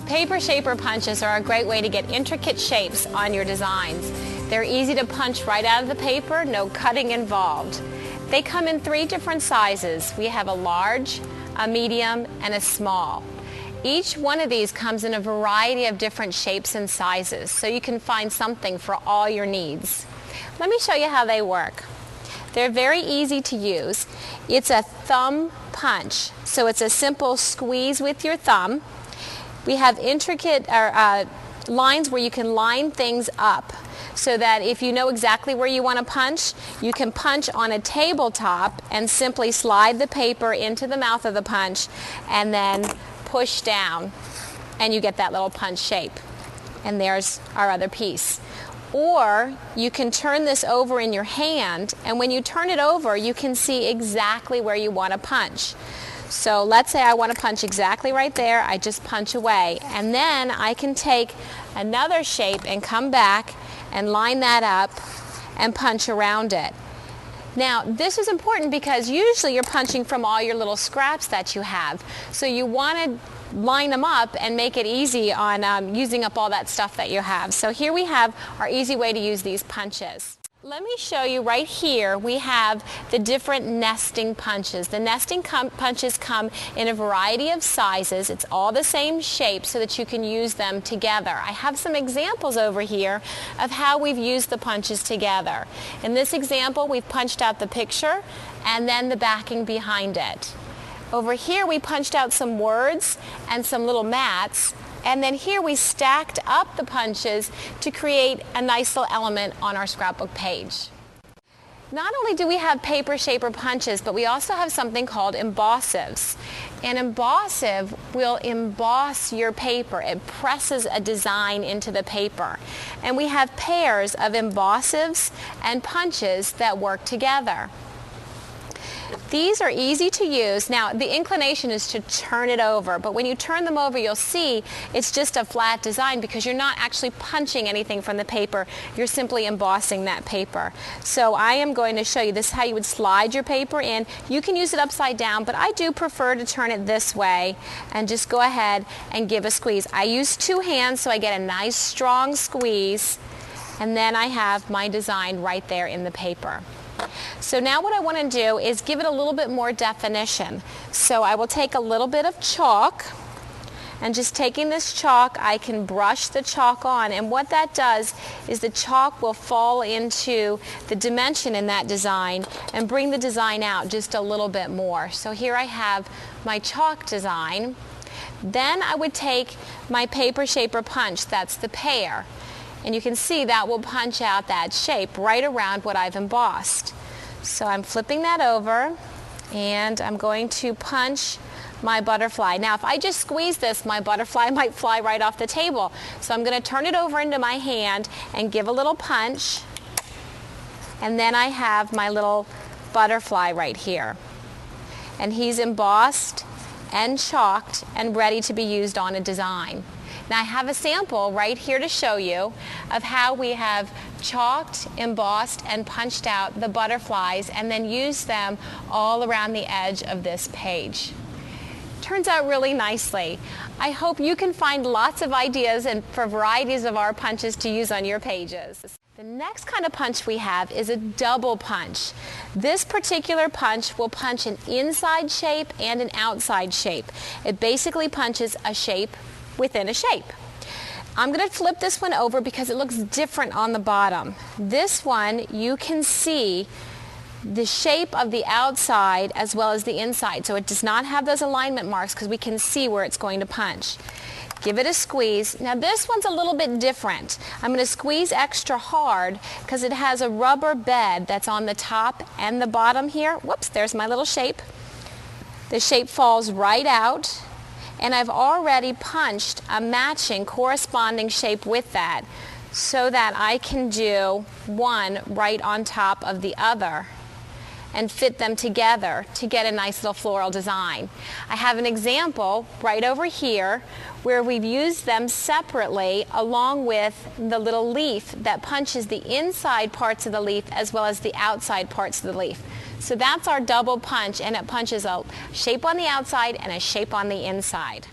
Paper shaper punches are a great way to get intricate shapes on your designs. They're easy to punch right out of the paper, no cutting involved. They come in 3 different sizes. We have a large, a medium, and a small. Each one of these comes in a variety of different shapes and sizes, so you can find something for all your needs. Let me show you how they work. They're very easy to use. It's a thumb punch, so it's a simple squeeze with your thumb. We have intricate lines where you can line things up so that if you know exactly where you want to punch, you can punch on a tabletop and simply slide the paper into the mouth of the punch and then push down, and you get that little punch shape. And there's our other piece. Or you can turn this over in your hand, and when you turn it over, you can see exactly where you want to punch. So let's say I want to punch exactly right there. I just punch away, and then I can take another shape and come back and line that up and punch around it. Now, this is important because usually you're punching from all your little scraps that you have. So you want to line them up and make it easy on using up all that stuff that you have. So here we have our easy way to use these punches. Let me show you right here. We have the different nesting punches. The nesting punches come in a variety of sizes. It's all the same shape so that you can use them together. I have some examples over here of how we've used the punches together. In this example, we've punched out the picture and then the backing behind it. Over here, we punched out some words and some little mats. And then here we stacked up the punches to create a nice little element on our scrapbook page. Not only do we have paper shaper punches, but we also have something called Embosses. An embossive will emboss your paper. It presses a design into the paper. And we have pairs of embossives and punches that work together. These are easy to use. Now, the inclination is to turn it over, but when you turn them over, you'll see it's just a flat design because you're not actually punching anything from the paper. You're simply embossing that paper. So I am going to show you this is how you would slide your paper in. You can use it upside down, but I do prefer to turn it this way and just go ahead and give a squeeze. I use 2 hands so I get a nice strong squeeze, and then I have my design right there in the paper. So now what I want to do is give it a little bit more definition. So I will take a little bit of chalk, and just taking this chalk, I can brush the chalk on, and what that does is the chalk will fall into the dimension in that design and bring the design out just a little bit more. So here I have my chalk design. Then I would take my paper shaper punch, that's the pair. And you can see that will punch out that shape right around what I've embossed. So I'm flipping that over, and I'm going to punch my butterfly. Now, if I just squeeze this, my butterfly might fly right off the table. So I'm going to turn it over into my hand and give a little punch. And then I have my little butterfly right here. And he's embossed and chalked and ready to be used on a design. Now I have a sample right here to show you of how we have chalked, embossed, and punched out the butterflies and then used them all around the edge of this page. Turns out really nicely. I hope you can find lots of ideas and for varieties of our punches to use on your pages. The next kind of punch we have is a double punch. This particular punch will punch an inside shape and an outside shape. It basically punches a shape within a shape. I'm going to flip this one over because it looks different on the bottom. This one, you can see the shape of the outside as well as the inside. So it does not have those alignment marks because we can see where it's going to punch. Give it a squeeze. Now this one's a little bit different. I'm going to squeeze extra hard because it has a rubber bed that's on the top and the bottom here. Whoops, there's my little shape. The shape falls right out. And I've already punched a matching corresponding shape with that so that I can do one right on top of the other and fit them together to get a nice little floral design. I have an example right over here where we've used them separately along with the little leaf that punches the inside parts of the leaf as well as the outside parts of the leaf. So that's our double punch, and it punches a shape on the outside and a shape on the inside.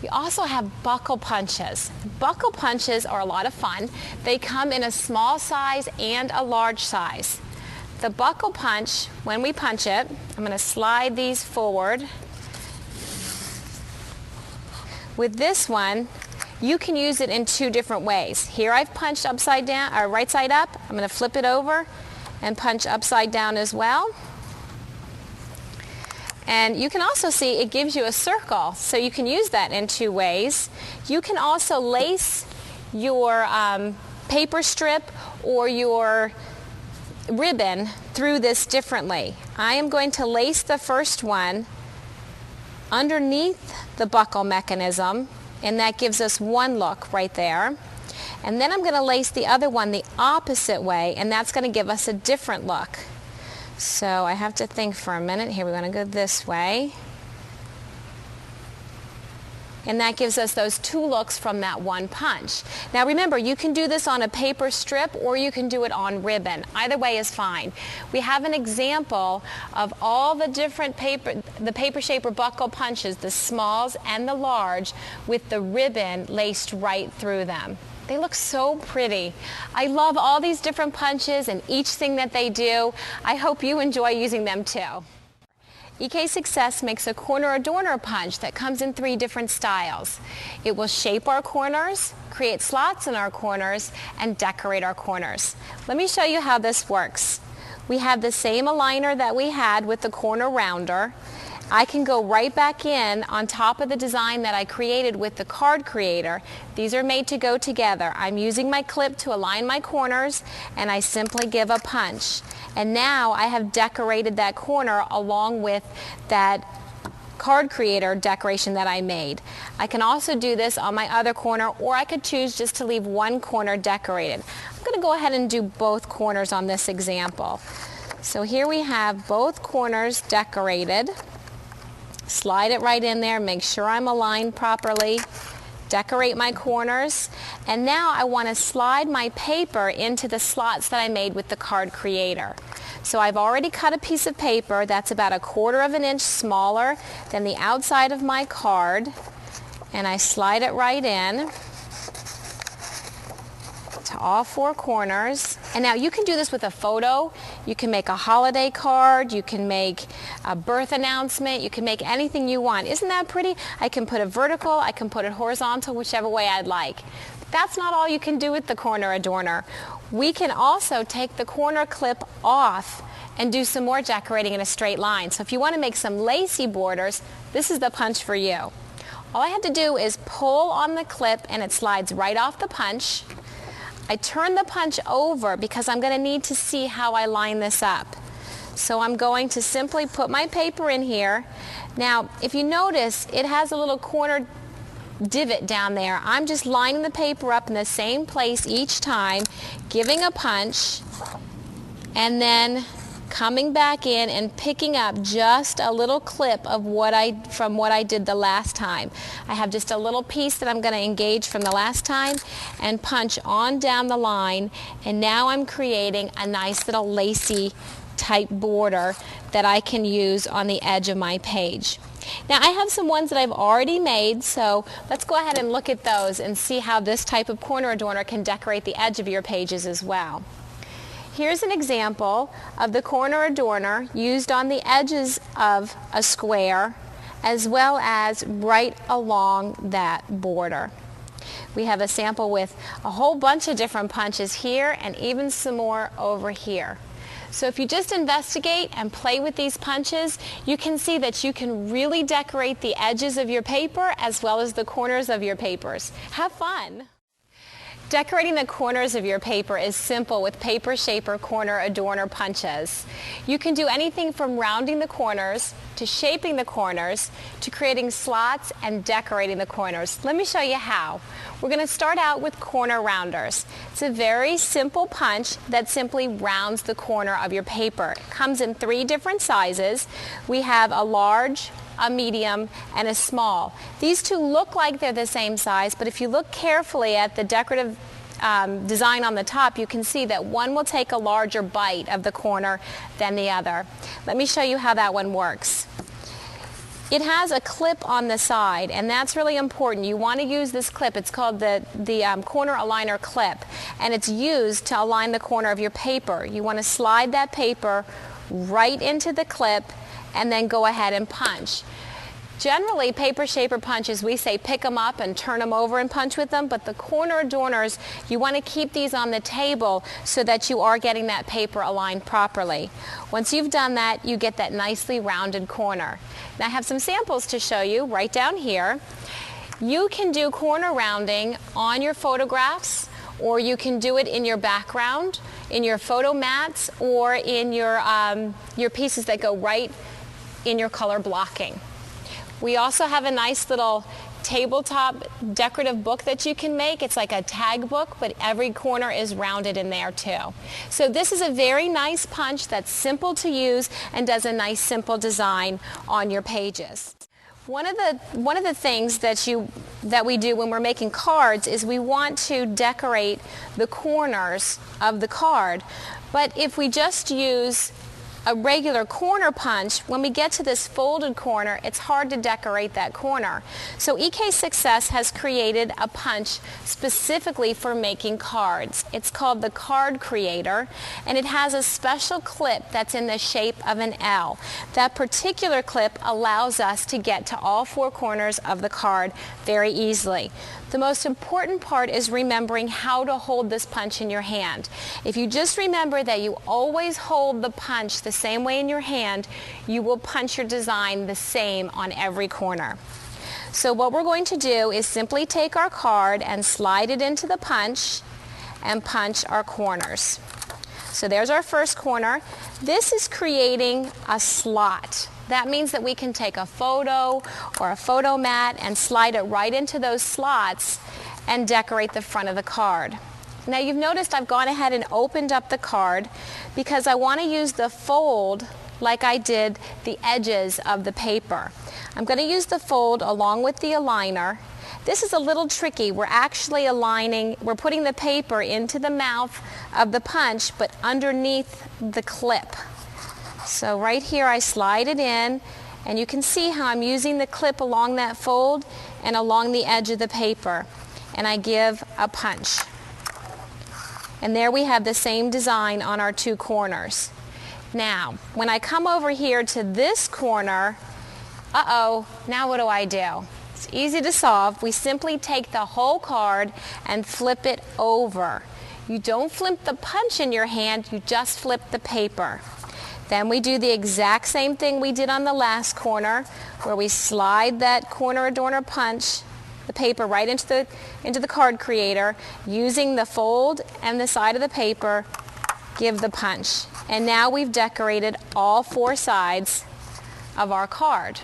We also have buckle punches. Buckle punches are a lot of fun. They come in a small size and a large size. The buckle punch, when we punch it, I'm going to slide these forward. With this one, you can use it in two different ways. Here I've punched upside down, or right side up. I'm going to flip it over and punch upside down as well. And you can also see it gives you a circle, so you can use that in two ways. You can also lace your paper strip or your ribbon through this differently. I am going to lace the first one underneath the buckle mechanism, and that gives us one look right there. And then I'm going to lace the other one the opposite way, and that's going to give us a different look. So I have to think for a minute. Here, we're going to go this way. And that gives us those two looks from that one punch. Now remember, you can do this on a paper strip or you can do it on ribbon. Either way is fine. We have an example of all the different paper shaper buckle punches, the smalls and the large, with the ribbon laced right through them. They look so pretty. I love all these different punches and each thing that they do. I hope you enjoy using them too. EK Success makes a corner adorner punch that comes in 3 different styles. It will shape our corners, create slots in our corners, and decorate our corners. Let me show you how this works. We have the same aligner that we had with the corner rounder. I can go right back in on top of the design that I created with the card creator. These are made to go together. I'm using my clip to align my corners, and I simply give a punch. And now I have decorated that corner along with that card creator decoration that I made. I can also do this on my other corner, or I could choose just to leave one corner decorated. I'm going to go ahead and do both corners on this example. So here we have both corners decorated. Slide it right in there, make sure I'm aligned properly, decorate my corners, and now I want to slide my paper into the slots that I made with the card creator. So I've already cut a piece of paper that's about 1/4 of an inch smaller than the outside of my card, and I slide it right in to all 4 corners. And now you can do this with a photo. You can make a holiday card, you can make a birth announcement, you can make anything you want. Isn't that pretty? I can put it vertical, I can put it horizontal, whichever way I'd like. That's not all you can do with the corner adorner. We can also take the corner clip off and do some more decorating in a straight line. So if you want to make some lacy borders, this is the punch for you. All I have to do is pull on the clip and it slides right off the punch. I turn the punch over because I'm going to need to see how I line this up. So I'm going to simply put my paper in here. Now, if you notice, it has a little corner divot down there. I'm just lining the paper up in the same place each time, giving a punch, and then coming back in and picking up just a little clip of from what I did the last time. I have just a little piece that I'm going to engage from the last time and punch on down the line, and now I'm creating a nice little lacy type border that I can use on the edge of my page. Now I have some ones that I've already made, so let's go ahead and look at those and see how this type of corner adorner can decorate the edge of your pages as well. Here's an example of the corner adorner used on the edges of a square as well as right along that border. We have a sample with a whole bunch of different punches here and even some more over here. So if you just investigate and play with these punches, you can see that you can really decorate the edges of your paper as well as the corners of your papers. Have fun! Decorating the corners of your paper is simple with Paper Shaper Corner Adorner punches. You can do anything from rounding the corners to shaping the corners to creating slots and decorating the corners. Let me show you how. We're going to start out with corner rounders. It's a very simple punch that simply rounds the corner of your paper. It comes in 3 different sizes. We have a large, a medium, and a small. These 2 look like they're the same size, but if you look carefully at the decorative design on the top, you can see that one will take a larger bite of the corner than the other. Let me show you how that one works. it has a clip on the side, and that's really important. You want to use this clip. It's called the corner aligner clip, and it's used to align the corner of your paper. You want to slide that paper right into the clip and then go ahead and punch. Generally, paper shaper punches, we say pick them up and turn them over and punch with them, but the corner adorners, you want to keep these on the table so that you are getting that paper aligned properly. Once you've done that, you get that nicely rounded corner. Now I have some samples to show you right down here. You can do corner rounding on your photographs, or you can do it in your background, in your photo mats, or in your pieces that go right in your color blocking. We also have a nice little tabletop decorative book that you can make. It's like a tag book, but every corner is rounded in there too. So this is a very nice punch that's simple to use and does a nice simple design on your pages. One of the things that we do when we're making cards is we want to decorate the corners of the card, but if we just use a regular corner punch, when we get to this folded corner, it's hard to decorate that corner. So EK Success has created a punch specifically for making cards. It's called the Card Creator, and it has a special clip that's in the shape of an L. That particular clip allows us to get to all four corners of the card very easily. The most important part is remembering how to hold this punch in your hand. If you just remember that you always hold the punch the same way in your hand, you will punch your design the same on every corner. So what we're going to do is simply take our card and slide it into the punch and punch our corners. So there's our first corner. This is creating a slot. That means that we can take a photo or a photo mat and slide it right into those slots and decorate the front of the card. Now you've noticed I've gone ahead and opened up the card because I want to use the fold like I did the edges of the paper. I'm going to use the fold along with the aligner. This is a little tricky. We're actually we're putting the paper into the mouth of the punch but underneath the clip. So right here I slide it in, and you can see how I'm using the clip along that fold and along the edge of the paper, and I give a punch. And there we have the same design on our two corners. Now, when I come over here to this corner, now what do? It's easy to solve. We simply take the whole card and flip it over. You don't flip the punch in your hand, you just flip the paper. Then we do the exact same thing we did on the last corner, where we slide that corner adorner punch, the paper, right into the card creator, using the fold and the side of the paper, give the punch. And now we've decorated all four sides of our card.